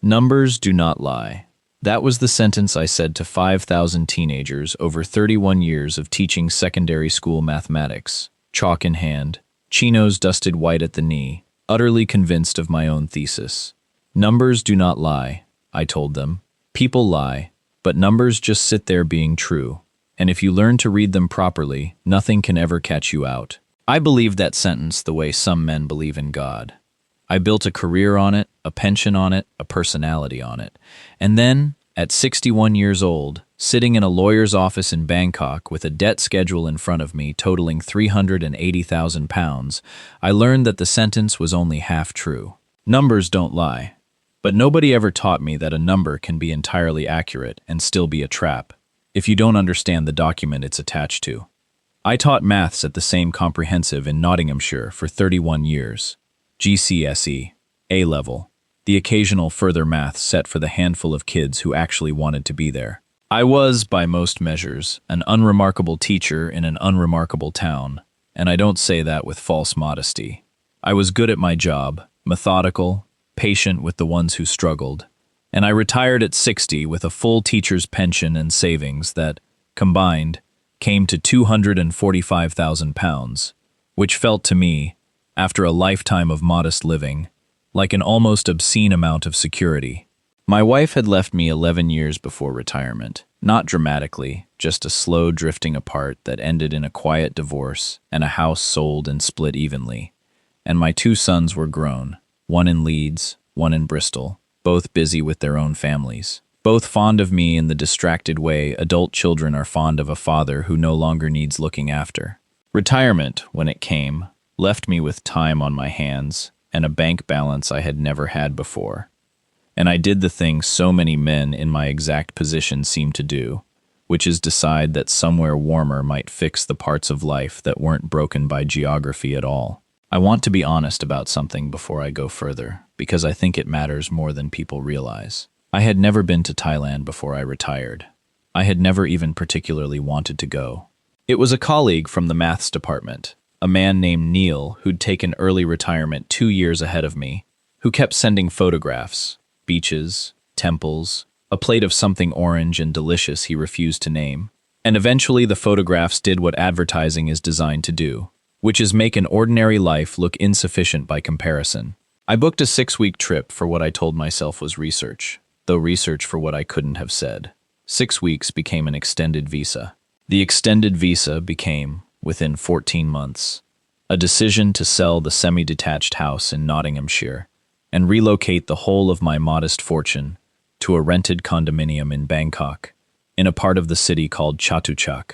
Numbers do not lie. That was the sentence I said to 5,000 teenagers over 31 years of teaching secondary school mathematics, chalk in hand, chinos dusted white at the knee, utterly convinced of my own thesis. Numbers do not lie, I told them. People lie, but numbers just sit there being true, and if you learn to read them properly, nothing can ever catch you out. I believed that sentence the way some men believe in God. I built a career on it, a pension on it, a personality on it. And then, at 61 years old, sitting in a lawyer's office in Bangkok with a debt schedule in front of me totaling £380,000, I learned that the sentence was only half true. Numbers don't lie. But nobody ever taught me that a number can be entirely accurate and still be a trap, if you don't understand the document it's attached to. I taught maths at the same comprehensive in Nottinghamshire for 31 years. GCSE, A-level, the occasional further math set for the handful of kids who actually wanted to be there. I was, by most measures, an unremarkable teacher in an unremarkable town, and I don't say that with false modesty. I was good at my job, methodical, patient with the ones who struggled, and I retired at 60 with a full teacher's pension and savings that, combined, came to £245,000, which felt to me, after a lifetime of modest living, like an almost obscene amount of security. My wife had left me 11 years before retirement, not dramatically, just a slow drifting apart that ended in a quiet divorce and a house sold and split evenly. And my 2 sons were grown, one in Leeds, one in Bristol, both busy with their own families. Both fond of me in the distracted way adult children are fond of a father who no longer needs looking after. Retirement, when it came, left me with time on my hands and a bank balance I had never had before. And I did the thing so many men in my exact position seem to do, which is decide that somewhere warmer might fix the parts of life that weren't broken by geography at all. I want to be honest about something before I go further, because I think it matters more than people realize. I had never been to Thailand before I retired. I had never even particularly wanted to go. It was a colleague from the maths department, a man named Neil who'd taken early retirement 2 years ahead of me, who kept sending photographs, beaches, temples, a plate of something orange and delicious he refused to name. And eventually the photographs did what advertising is designed to do, which is make an ordinary life look insufficient by comparison. I booked a 6-week trip for what I told myself was research, though research for what I couldn't have said. 6 weeks became an extended visa. The extended visa became, within 14 months, a decision to sell the semi-detached house in Nottinghamshire and relocate the whole of my modest fortune to a rented condominium in Bangkok, in a part of the city called Chatuchak,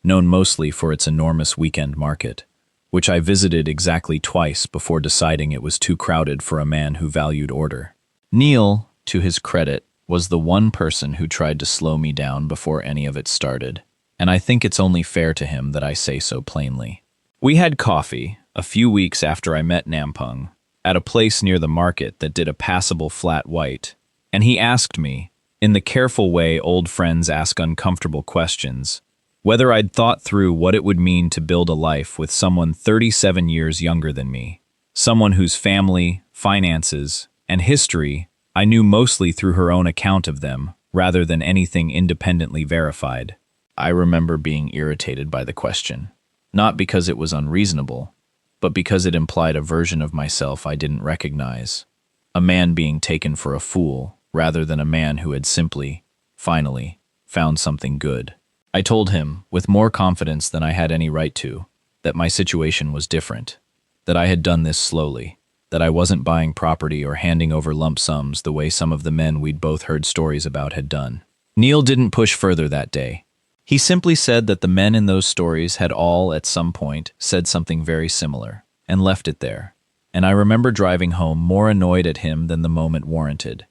known mostly for its enormous weekend market, which I visited exactly twice before deciding it was too crowded for a man who valued order. Neil, to his credit, was the one person who tried to slow me down before any of it started, and I think it's only fair to him that I say so plainly. We had coffee, a few weeks after I met Nampung, at a place near the market that did a passable flat white, and he asked me, in the careful way old friends ask uncomfortable questions, whether I'd thought through what it would mean to build a life with someone 37 years younger than me, someone whose family, finances, and history I knew mostly through her own account of them, rather than anything independently verified. I remember being irritated by the question, not because it was unreasonable, but because it implied a version of myself I didn't recognize, a man being taken for a fool, rather than a man who had simply, finally, found something good. I told him, with more confidence than I had any right to, that my situation was different, that I had done this slowly, that I wasn't buying property or handing over lump sums the way some of the men we'd both heard stories about had done. Neil didn't push further that day. He simply said that the men in those stories had all, at some point, said something very similar, and left it there. And I remember driving home more annoyed at him than the moment warranted,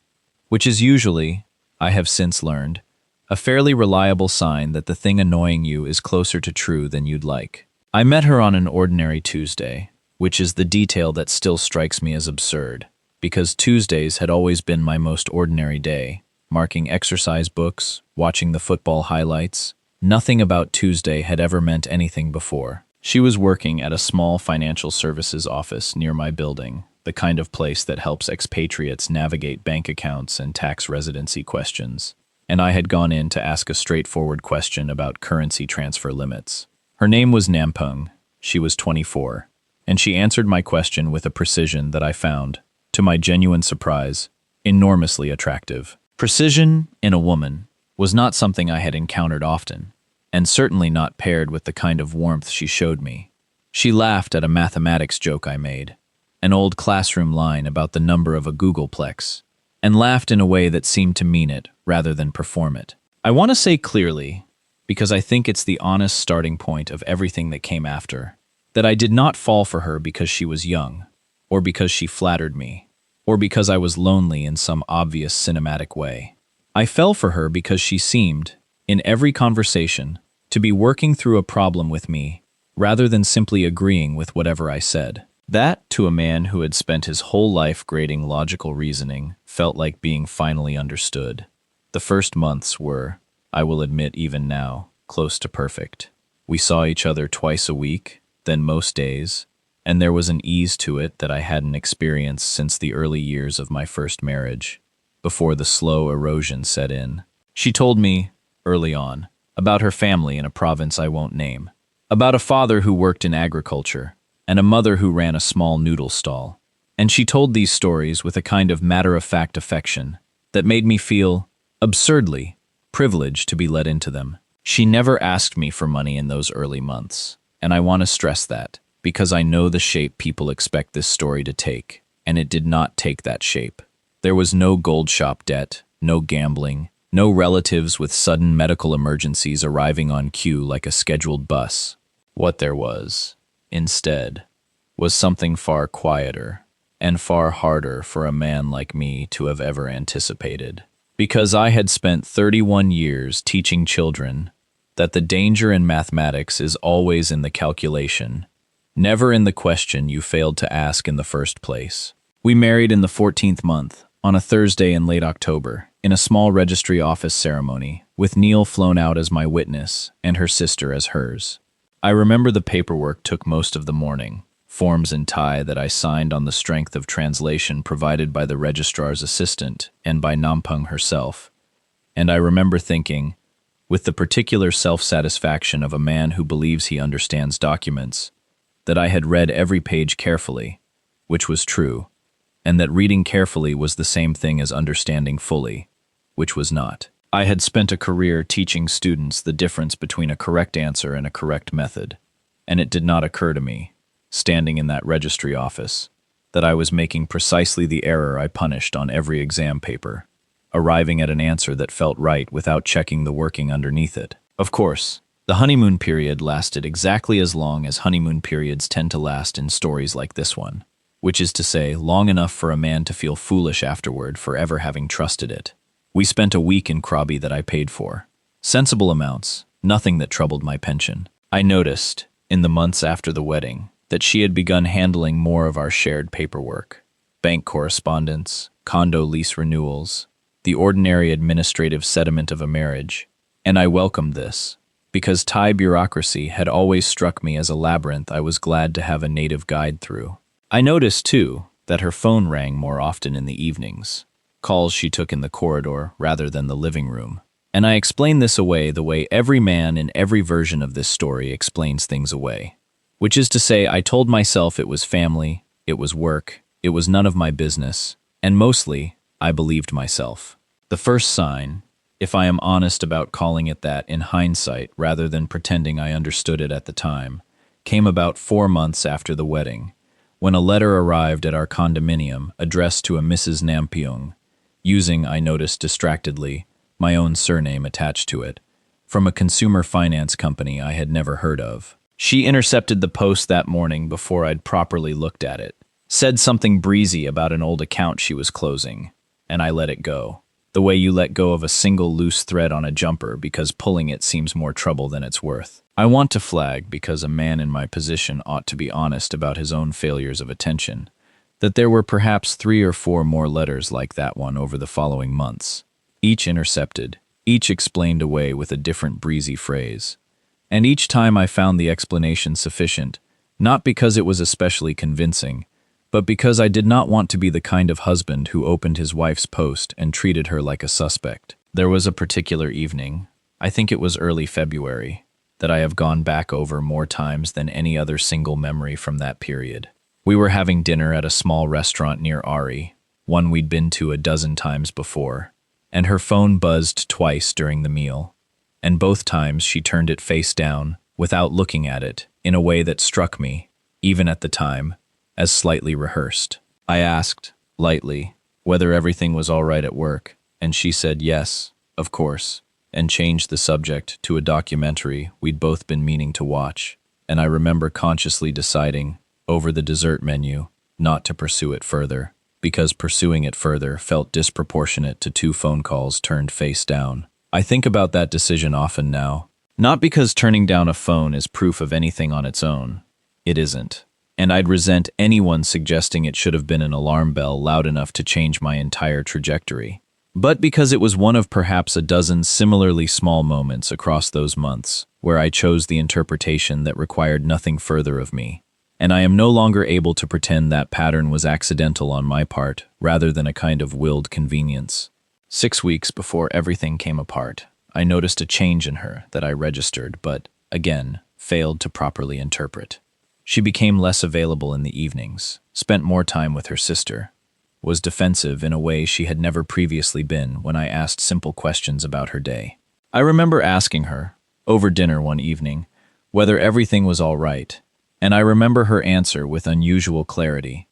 which is usually, I have since learned, a fairly reliable sign that the thing annoying you is closer to true than you'd like. I met her on an ordinary Tuesday, which is the detail that still strikes me as absurd, because Tuesdays had always been my most ordinary day, marking exercise books, watching the football highlights. Nothing about Tuesday had ever meant anything before. She was working at a small financial services office near my building, the kind of place that helps expatriates navigate bank accounts and tax residency questions, and I had gone in to ask a straightforward question about currency transfer limits. Her name was Nampung. She was 24, and she answered my question with a precision that I found, to my genuine surprise, enormously attractive. Precision in a woman was not something I had encountered often, and certainly not paired with the kind of warmth she showed me. She laughed at a mathematics joke I made, an old classroom line about the number of a Googleplex, and laughed in a way that seemed to mean it rather than perform it. I want to say clearly, because I think it's the honest starting point of everything that came after, that I did not fall for her because she was young, or because she flattered me, or because I was lonely in some obvious cinematic way. I fell for her because she seemed, in every conversation, to be working through a problem with me, rather than simply agreeing with whatever I said. That, to a man who had spent his whole life grading logical reasoning, felt like being finally understood. The first months were, I will admit even now, close to perfect. We saw each other twice a week, then most days, and there was an ease to it that I hadn't experienced since the early years of my first marriage, before the slow erosion set in. She told me, early on, about her family in a province I won't name, about a father who worked in agriculture, and a mother who ran a small noodle stall. And she told these stories with a kind of matter-of-fact affection that made me feel, absurdly, privileged to be let into them. She never asked me for money in those early months, and I want to stress that, because I know the shape people expect this story to take, and it did not take that shape. There was no gold shop debt, no gambling, no relatives with sudden medical emergencies arriving on cue like a scheduled bus. What there was, instead, was something far quieter and far harder for a man like me to have ever anticipated. Because I had spent 31 years teaching children that the danger in mathematics is always in the calculation, never in the question you failed to ask in the first place. We married in the 14th month, on a Thursday in late October, in a small registry office ceremony, with Neil flown out as my witness and her sister as hers. I remember the paperwork took most of the morning, forms in Thai that I signed on the strength of translation provided by the registrar's assistant and by Nampung herself. And I remember thinking, with the particular self-satisfaction of a man who believes he understands documents, that I had read every page carefully, which was true, and that reading carefully was the same thing as understanding fully, which was not. I had spent a career teaching students the difference between a correct answer and a correct method, and it did not occur to me, standing in that registry office, that I was making precisely the error I punished on every exam paper, arriving at an answer that felt right without checking the working underneath it. Of course, the honeymoon period lasted exactly as long as honeymoon periods tend to last in stories like this one, which is to say, long enough for a man to feel foolish afterward for ever having trusted it. We spent a week in Krabi that I paid for. Sensible amounts, nothing that troubled my pension. I noticed, in the months after the wedding, that she had begun handling more of our shared paperwork. Bank correspondence, condo lease renewals, the ordinary administrative sediment of a marriage. And I welcomed this, because Thai bureaucracy had always struck me as a labyrinth I was glad to have a native guide through. I noticed, too, that her phone rang more often in the evenings, calls she took in the corridor rather than the living room. And I explained this away the way every man in every version of this story explains things away. Which is to say, I told myself it was family, it was work, it was none of my business, and mostly, I believed myself. The first sign, if I am honest about calling it that in hindsight rather than pretending I understood it at the time, came about 4 months after the wedding, when a letter arrived at our condominium addressed to a Mrs. Nampiung, using, I noticed distractedly, my own surname attached to it, from a consumer finance company I had never heard of. She intercepted the post that morning before I'd properly looked at it, said something breezy about an old account she was closing, and I let it go. The way you let go of a single loose thread on a jumper because pulling it seems more trouble than it's worth. I want to flag, because a man in my position ought to be honest about his own failures of attention, that there were perhaps 3 or 4 more letters like that one over the following months, each intercepted, each explained away with a different breezy phrase. And each time I found the explanation sufficient, not because it was especially convincing, but because I did not want to be the kind of husband who opened his wife's post and treated her like a suspect. There was a particular evening, I think it was early February, that I have gone back over more times than any other single memory from that period. We were having dinner at a small restaurant near Ari, one we'd been to a dozen times before, and her phone buzzed twice during the meal, and both times she turned it face down, without looking at it, in a way that struck me, even at the time, as slightly rehearsed. I asked, lightly, whether everything was all right at work, and she said yes, of course, and changed the subject to a documentary we'd both been meaning to watch, and I remember consciously deciding, over the dessert menu, not to pursue it further, because pursuing it further felt disproportionate to 2 phone calls turned face down. I think about that decision often now, not because turning down a phone is proof of anything on its own. It isn't. And I'd resent anyone suggesting it should have been an alarm bell loud enough to change my entire trajectory. But because it was one of perhaps a dozen similarly small moments across those months where I chose the interpretation that required nothing further of me. And I am no longer able to pretend that pattern was accidental on my part rather than a kind of willed convenience. 6 weeks before everything came apart, I noticed a change in her that I registered but, again, failed to properly interpret. She became less available in the evenings, spent more time with her sister, was defensive in a way she had never previously been when I asked simple questions about her day. I remember asking her, over dinner one evening, whether everything was all right, and I remember her answer with unusual clarity.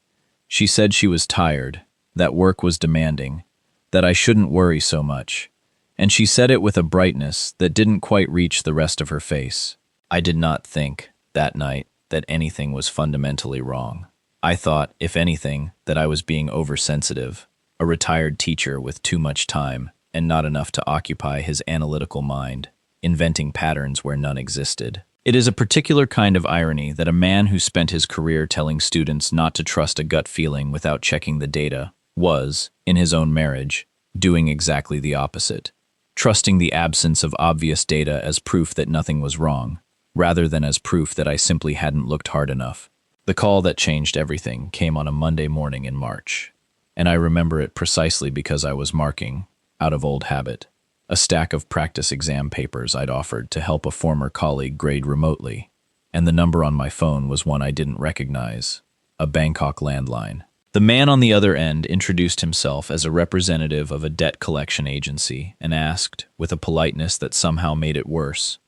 She said she was tired, that work was demanding, that I shouldn't worry so much, and she said it with a brightness that didn't quite reach the rest of her face. I did not think, that night, that anything was fundamentally wrong. I thought, if anything, that I was being oversensitive, a retired teacher with too much time and not enough to occupy his analytical mind, inventing patterns where none existed. It is a particular kind of irony that a man who spent his career telling students not to trust a gut feeling without checking the data was, in his own marriage, doing exactly the opposite, trusting the absence of obvious data as proof that nothing was wrong, rather than as proof that I simply hadn't looked hard enough. The call that changed everything came on a Monday morning in March, and I remember it precisely because I was marking, out of old habit, a stack of practice exam papers I'd offered to help a former colleague grade remotely, and the number on my phone was one I didn't recognize, a Bangkok landline. The man on the other end introduced himself as a representative of a debt collection agency and asked, with a politeness that somehow made it worse,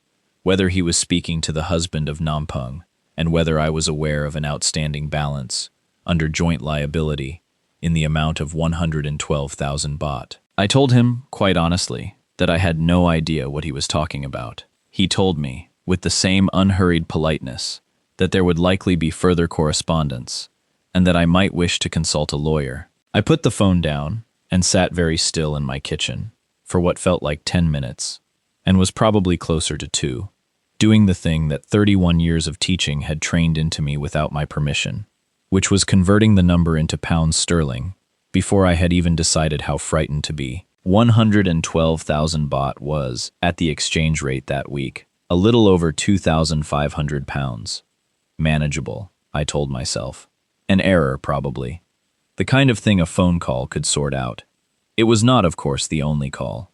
whether he was speaking to the husband of Nampung, and whether I was aware of an outstanding balance, under joint liability, in the amount of 112,000 baht. I told him, quite honestly, that I had no idea what he was talking about. He told me, with the same unhurried politeness, that there would likely be further correspondence, and that I might wish to consult a lawyer. I put the phone down and sat very still in my kitchen, for what felt like 10 minutes, and was probably closer to 2. Doing the thing that 31 years of teaching had trained into me without my permission, which was converting the number into pounds sterling, before I had even decided how frightened to be. 112,000 baht was, at the exchange rate that week, a little over 2,500 pounds. Manageable, I told myself. An error, probably. The kind of thing a phone call could sort out. It was not, of course, the only call.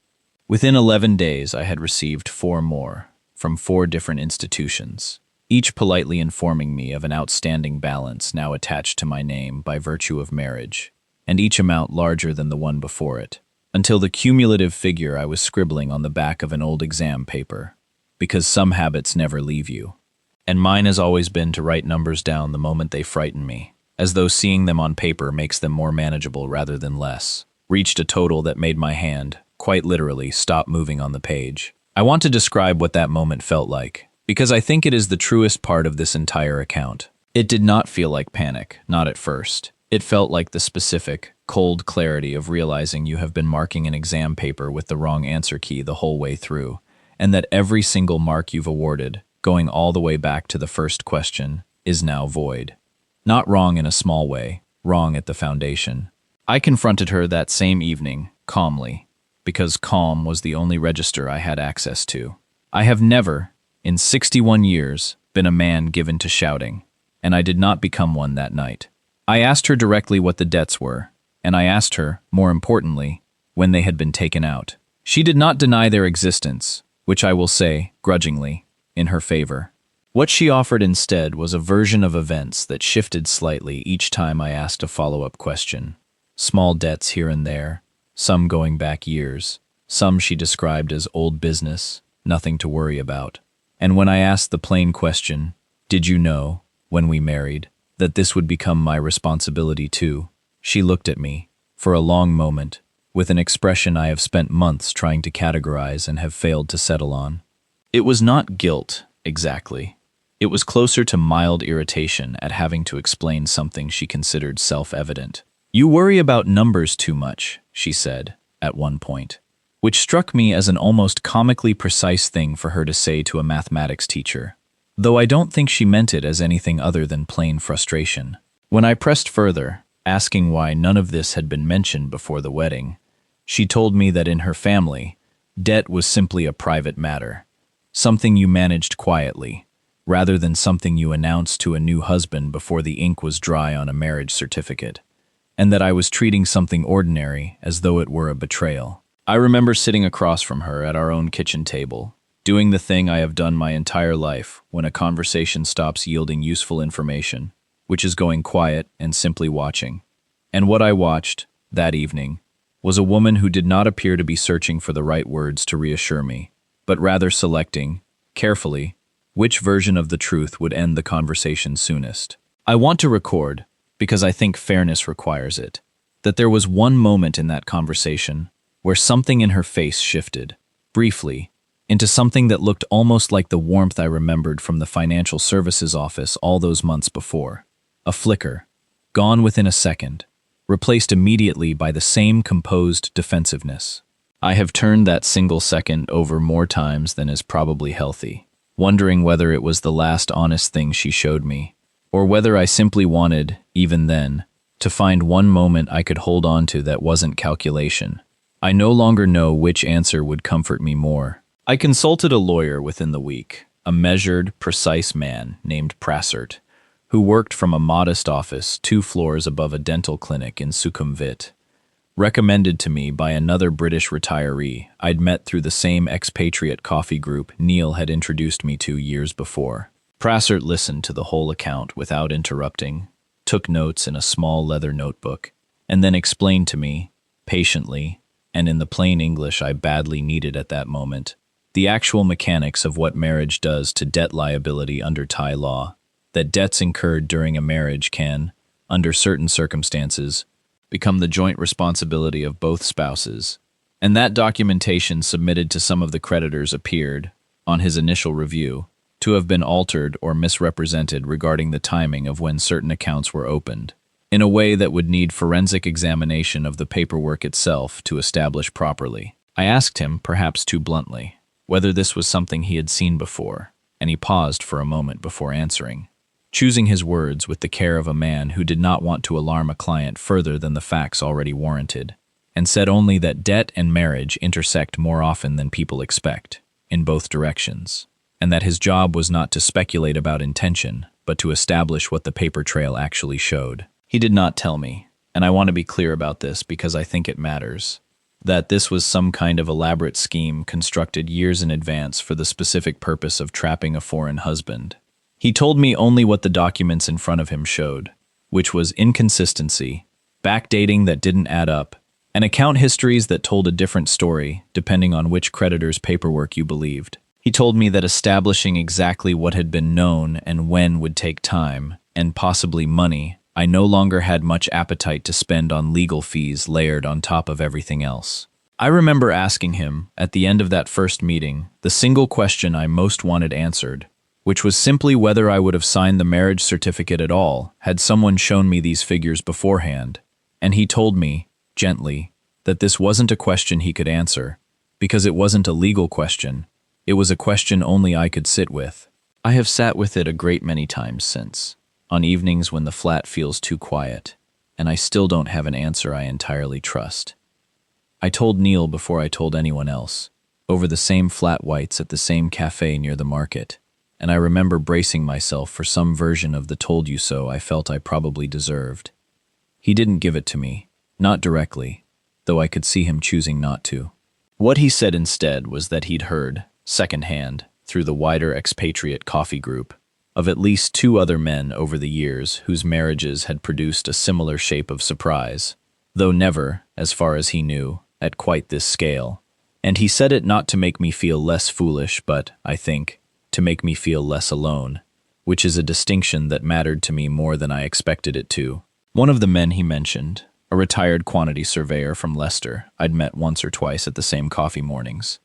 Within 11 days, I had received 4 more, from 4 different institutions, each politely informing me of an outstanding balance now attached to my name by virtue of marriage, and each amount larger than the one before it, until the cumulative figure I was scribbling on the back of an old exam paper, because some habits never leave you. And mine has always been to write numbers down the moment they frighten me, as though seeing them on paper makes them more manageable rather than less, reached a total that made my hand, quite literally, stop moving on the page. I want to describe what that moment felt like, because I think it is the truest part of this entire account. It did not feel like panic, not at first. It felt like the specific, cold clarity of realizing you have been marking an exam paper with the wrong answer key the whole way through, and that every single mark you've awarded, going all the way back to the first question, is now void. Not wrong in a small way, wrong at the foundation. I confronted her that same evening, calmly, because calm was the only register I had access to. I have never, in 61 years, been a man given to shouting, and I did not become one that night. I asked her directly what the debts were, and I asked her, more importantly, when they had been taken out. She did not deny their existence, which I will say, grudgingly, in her favor. What she offered instead was a version of events that shifted slightly each time I asked a follow-up question. Small debts here and there, some going back years, some she described as old business, nothing to worry about. And when I asked the plain question, "Did you know, when we married, that this would become my responsibility too?" she looked at me, for a long moment, with an expression I have spent months trying to categorize and have failed to settle on. It was not guilt, exactly. It was closer to mild irritation at having to explain something she considered self-evident. "You worry about numbers too much," she said, at one point, which struck me as an almost comically precise thing for her to say to a mathematics teacher, though I don't think she meant it as anything other than plain frustration. When I pressed further, asking why none of this had been mentioned before the wedding, she told me that in her family, debt was simply a private matter, something you managed quietly, rather than something you announced to a new husband before the ink was dry on a marriage certificate, and that I was treating something ordinary as though it were a betrayal. I remember sitting across from her at our own kitchen table, doing the thing I have done my entire life when a conversation stops yielding useful information, which is going quiet and simply watching. And what I watched, that evening, was a woman who did not appear to be searching for the right words to reassure me, but rather selecting, carefully, which version of the truth would end the conversation soonest. I want to record, because I think fairness requires it, that there was one moment in that conversation where something in her face shifted, briefly, into something that looked almost like the warmth I remembered from the financial services office all those months before. A flicker, gone within a second, replaced immediately by the same composed defensiveness. I have turned that single second over more times than is probably healthy, wondering whether it was the last honest thing she showed me, or whether I simply wanted, even then, to find one moment I could hold on to that wasn't calculation. I no longer know which answer would comfort me more. I consulted a lawyer within the week, a measured, precise man named Prassert, who worked from a modest office 2 floors above a dental clinic in Sukhumvit. Recommended to me by another British retiree I'd met through the same expatriate coffee group Neil had introduced me to years before. Prassert listened to the whole account without interrupting, took notes in a small leather notebook, and then explained to me, patiently, and in the plain English I badly needed at that moment, the actual mechanics of what marriage does to debt liability under Thai law, that debts incurred during a marriage can, under certain circumstances, become the joint responsibility of both spouses, and that documentation submitted to some of the creditors appeared, on his initial review, to have been altered or misrepresented regarding the timing of when certain accounts were opened, in a way that would need forensic examination of the paperwork itself to establish properly. I asked him, perhaps too bluntly, whether this was something he had seen before, and he paused for a moment before answering, choosing his words with the care of a man who did not want to alarm a client further than the facts already warranted, and said only that debt and marriage intersect more often than people expect, in both directions, and that his job was not to speculate about intention, but to establish what the paper trail actually showed. He did not tell me, and I want to be clear about this because I think it matters, that this was some kind of elaborate scheme constructed years in advance for the specific purpose of trapping a foreign husband. He told me only what the documents in front of him showed, which was inconsistency, backdating that didn't add up, and account histories that told a different story depending on which creditor's paperwork you believed. He told me that establishing exactly what had been known and when would take time, and possibly money. I no longer had much appetite to spend on legal fees layered on top of everything else. I remember asking him, at the end of that first meeting, the single question I most wanted answered, which was simply whether I would have signed the marriage certificate at all had someone shown me these figures beforehand, and he told me, gently, that this wasn't a question he could answer, because it wasn't a legal question, it was a question only I could sit with. I have sat with it a great many times since, on evenings when the flat feels too quiet, and I still don't have an answer I entirely trust. I told Neil before I told anyone else, over the same flat whites at the same cafe near the market, and I remember bracing myself for some version of the told you so I felt I probably deserved. He didn't give it to me, not directly, though I could see him choosing not to. What he said instead was that he'd heard, secondhand, through the wider expatriate coffee group, of at least 2 other men over the years whose marriages had produced a similar shape of surprise, though never, as far as he knew, at quite this scale. And he said it not to make me feel less foolish, but, I think, to make me feel less alone, which is a distinction that mattered to me more than I expected it to. One of the men he mentioned, a retired quantity surveyor from Leicester I'd met once or twice at the same coffee mornings,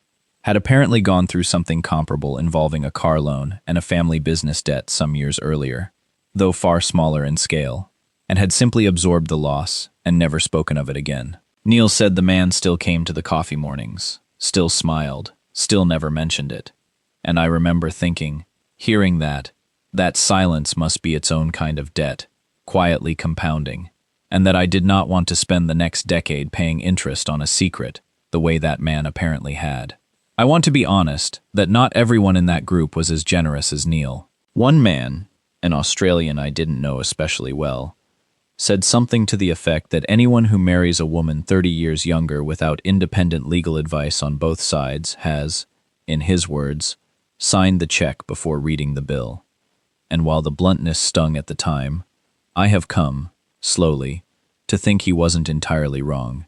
had apparently gone through something comparable involving a car loan and a family business debt some years earlier, though far smaller in scale, and had simply absorbed the loss and never spoken of it again. Neil said the man still came to the coffee mornings, still smiled, still never mentioned it. And I remember thinking, hearing that silence must be its own kind of debt, quietly compounding, and that I did not want to spend the next decade paying interest on a secret the way that man apparently had. I want to be honest that not everyone in that group was as generous as Neil. One man, an Australian I didn't know especially well, said something to the effect that anyone who marries a woman 30 years younger without independent legal advice on both sides has, in his words, signed the check before reading the bill. And while the bluntness stung at the time, I have come, slowly, to think he wasn't entirely wrong,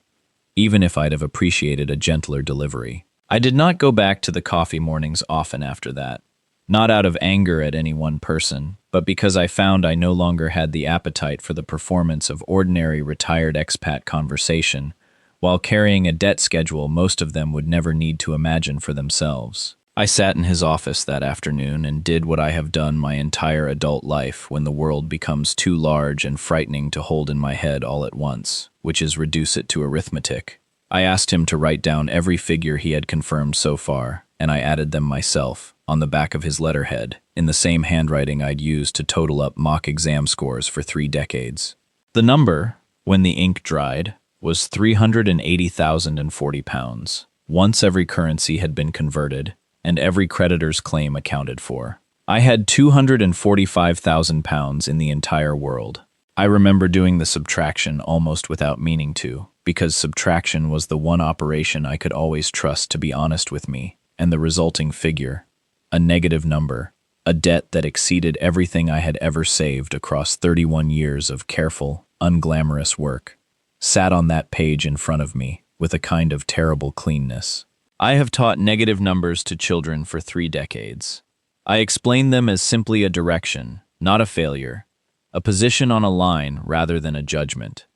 even if I'd have appreciated a gentler delivery. I did not go back to the coffee mornings often after that, not out of anger at any one person, but because I found I no longer had the appetite for the performance of ordinary retired expat conversation, while carrying a debt schedule most of them would never need to imagine for themselves. I sat in his office that afternoon and did what I have done my entire adult life when the world becomes too large and frightening to hold in my head all at once, which is reduce it to arithmetic. I asked him to write down every figure he had confirmed so far, and I added them myself, on the back of his letterhead, in the same handwriting I'd used to total up mock exam scores for 3 decades. The number, when the ink dried, was £380,040, once every currency had been converted, and every creditor's claim accounted for. I had £245,000 in the entire world. I remember doing the subtraction almost without meaning to, because subtraction was the one operation I could always trust to be honest with me, and the resulting figure, a negative number, a debt that exceeded everything I had ever saved across 31 years of careful, unglamorous work, sat on that page in front of me with a kind of terrible cleanness. I have taught negative numbers to children for 3 decades. I explain them as simply a direction, not a failure, a position on a line rather than a judgment.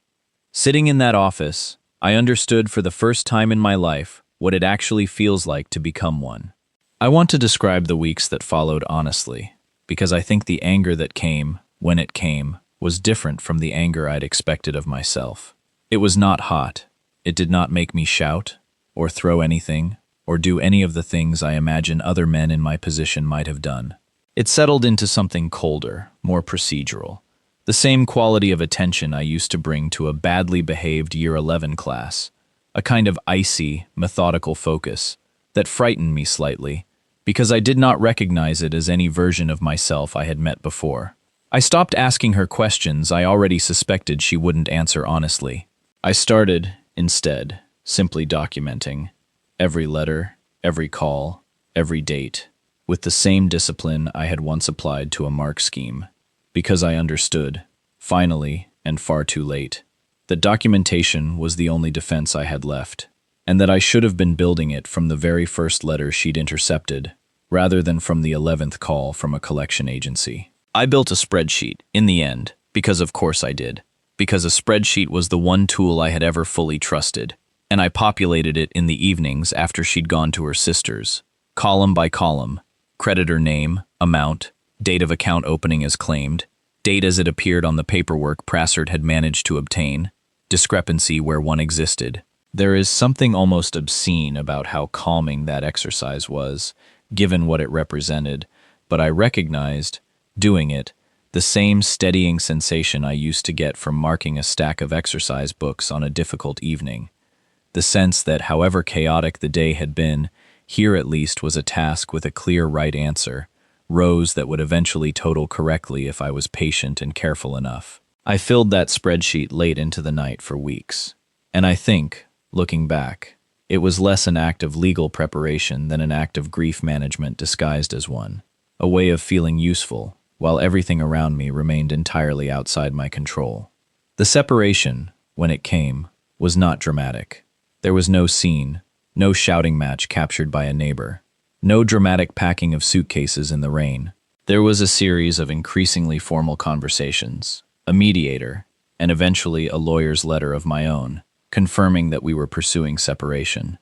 Sitting in that office, I understood for the first time in my life what it actually feels like to become one. I want to describe the weeks that followed honestly, because I think the anger that came, when it came, was different from the anger I'd expected of myself. It was not hot. It did not make me shout, or throw anything, or do any of the things I imagine other men in my position might have done. It settled into something colder, more procedural, the same quality of attention I used to bring to a badly behaved Year 11 class, a kind of icy, methodical focus that frightened me slightly, because I did not recognize it as any version of myself I had met before. I stopped asking her questions I already suspected she wouldn't answer honestly. I started, instead, simply documenting every letter, every call, every date, with the same discipline I had once applied to a mark scheme, because I understood, finally and far too late, that documentation was the only defense I had left, and that I should have been building it from the very first letter she'd intercepted, rather than from the 11th call from a collection agency. I built a spreadsheet, in the end, because of course I did, because a spreadsheet was the one tool I had ever fully trusted, and I populated it in the evenings after she'd gone to her sister's, column by column, creditor name, amount, date of account opening as claimed, date as it appeared on the paperwork Prassard had managed to obtain, discrepancy where one existed. There is something almost obscene about how calming that exercise was, given what it represented, but I recognized, doing it, the same steadying sensation I used to get from marking a stack of exercise books on a difficult evening. The sense that however chaotic the day had been, here at least was a task with a clear right answer, rows that would eventually total correctly if I was patient and careful enough. I filled that spreadsheet late into the night for weeks. And I think, looking back, it was less an act of legal preparation than an act of grief management disguised as one, a way of feeling useful, while everything around me remained entirely outside my control. The separation, when it came, was not dramatic. There was no scene, no shouting match captured by a neighbor, no dramatic packing of suitcases in the rain. There was a series of increasingly formal conversations, a mediator, and eventually a lawyer's letter of my own, confirming that we were pursuing separation,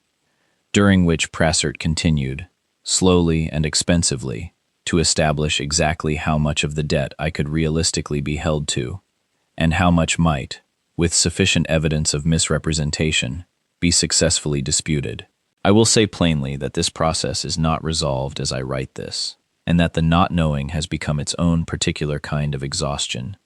during which Prassert continued, slowly and expensively, to establish exactly how much of the debt I could realistically be held to, and how much might, with sufficient evidence of misrepresentation, be successfully disputed. I will say plainly that this process is not resolved as I write this, and that the not knowing has become its own particular kind of exhaustion,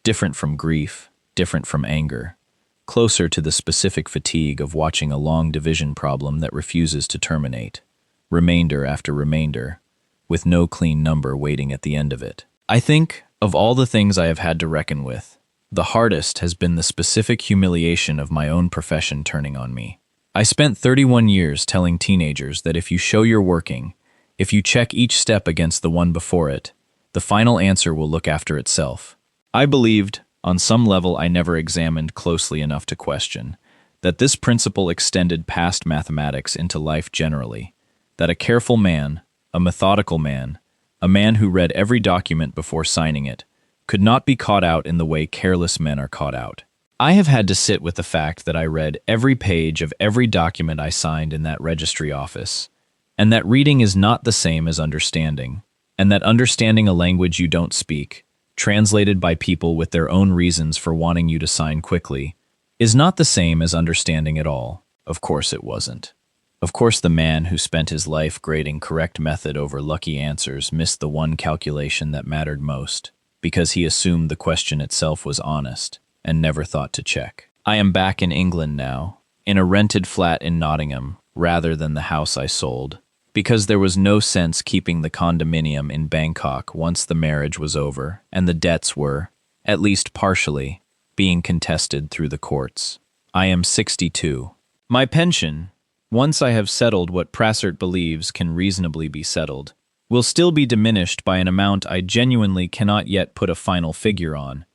different from grief, different from anger, closer to the specific fatigue of watching a long division problem that refuses to terminate, remainder after remainder, with no clean number waiting at the end of it. I think, of all the things I have had to reckon with, the hardest has been the specific humiliation of my own profession turning on me. I spent 31 years telling teenagers that if you show you're working, if you check each step against the one before it, the final answer will look after itself. I believed, on some level I never examined closely enough to question, that this principle extended past mathematics into life generally, that a careful man, a methodical man, a man who read every document before signing it, could not be caught out in the way careless men are caught out. I have had to sit with the fact that I read every page of every document I signed in that registry office, and that reading is not the same as understanding, and that understanding a language you don't speak, translated by people with their own reasons for wanting you to sign quickly, is not the same as understanding it all. Of course it wasn't. Of course the man who spent his life grading correct method over lucky answers missed the one calculation that mattered most, because he assumed the question itself was honest, and never thought to check. I am back in England now, in a rented flat in Nottingham, rather than the house I sold, because there was no sense keeping the condominium in Bangkok once the marriage was over and the debts were, at least partially, being contested through the courts. I am 62. My pension, once I have settled what Prassert believes can reasonably be settled, will still be diminished by an amount I genuinely cannot yet put a final figure on,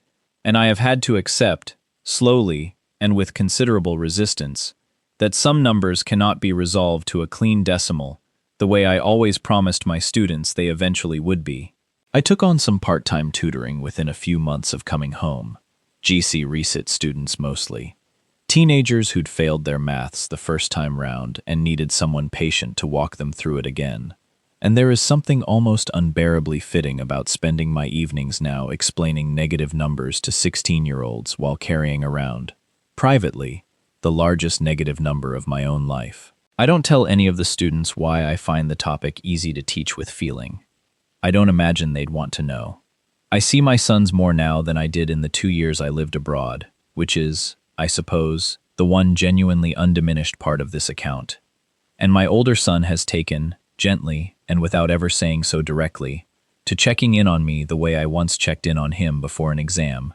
and I have had to accept, slowly and with considerable resistance, that some numbers cannot be resolved to a clean decimal the way I always promised my students they eventually would be. I took on some part-time tutoring within a few months of coming home, GC resit students mostly, teenagers who'd failed their maths the first time round and needed someone patient to walk them through it again. And there is something almost unbearably fitting about spending my evenings now explaining negative numbers to 16-year-olds while carrying around, privately, the largest negative number of my own life. I don't tell any of the students why I find the topic easy to teach with feeling. I don't imagine they'd want to know. I see my sons more now than I did in the 2 years I lived abroad, which is, I suppose, the one genuinely undiminished part of this account. And my older son has taken, gently, and without ever saying so directly, to checking in on me the way I once checked in on him before an exam,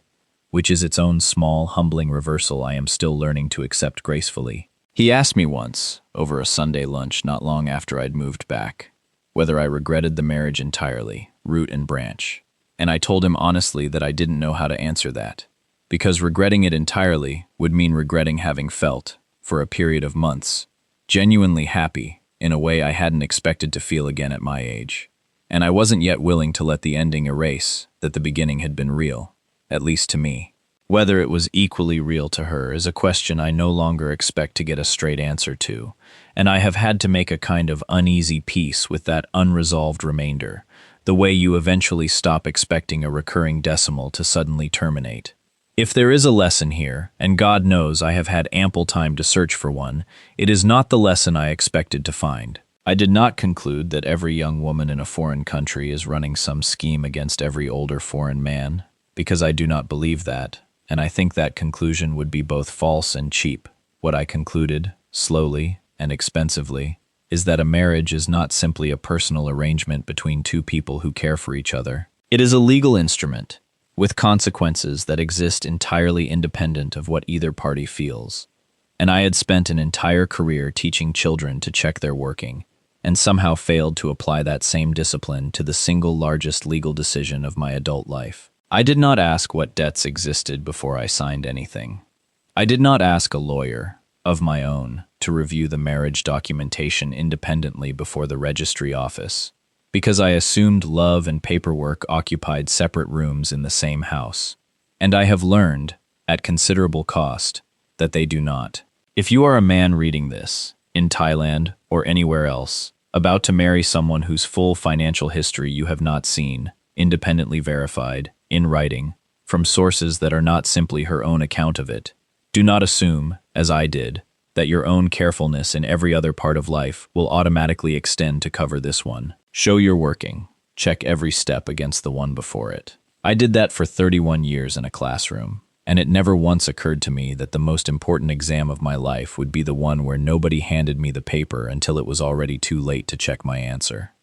which is its own small, humbling reversal I am still learning to accept gracefully. He asked me once, over a Sunday lunch not long after I'd moved back, whether I regretted the marriage entirely, root and branch, and I told him honestly that I didn't know how to answer that, because regretting it entirely would mean regretting having felt, for a period of months, genuinely happy in a way I hadn't expected to feel again at my age, and I wasn't yet willing to let the ending erase that the beginning had been real, at least to me. Whether it was equally real to her is a question I no longer expect to get a straight answer to, and I have had to make a kind of uneasy peace with that unresolved remainder, the way you eventually stop expecting a recurring decimal to suddenly terminate. If there is a lesson here, and God knows I have had ample time to search for one, it is not the lesson I expected to find. I did not conclude that every young woman in a foreign country is running some scheme against every older foreign man, because I do not believe that, and I think that conclusion would be both false and cheap. What I concluded, slowly and expensively, is that a marriage is not simply a personal arrangement between two people who care for each other. It is a legal instrument, with consequences that exist entirely independent of what either party feels. And I had spent an entire career teaching children to check their working, and somehow failed to apply that same discipline to the single largest legal decision of my adult life. I did not ask what debts existed before I signed anything. I did not ask a lawyer, of my own, to review the marriage documentation independently before the registry office, because I assumed love and paperwork occupied separate rooms in the same house. And I have learned, at considerable cost, that they do not. If you are a man reading this, in Thailand or anywhere else, about to marry someone whose full financial history you have not seen, independently verified, in writing, from sources that are not simply her own account of it, do not assume, as I did, that your own carefulness in every other part of life will automatically extend to cover this one. Show your working. Check every step against the one before it. I did that for 31 years in a classroom, and it never once occurred to me that the most important exam of my life would be the one where nobody handed me the paper until it was already too late to check my answer.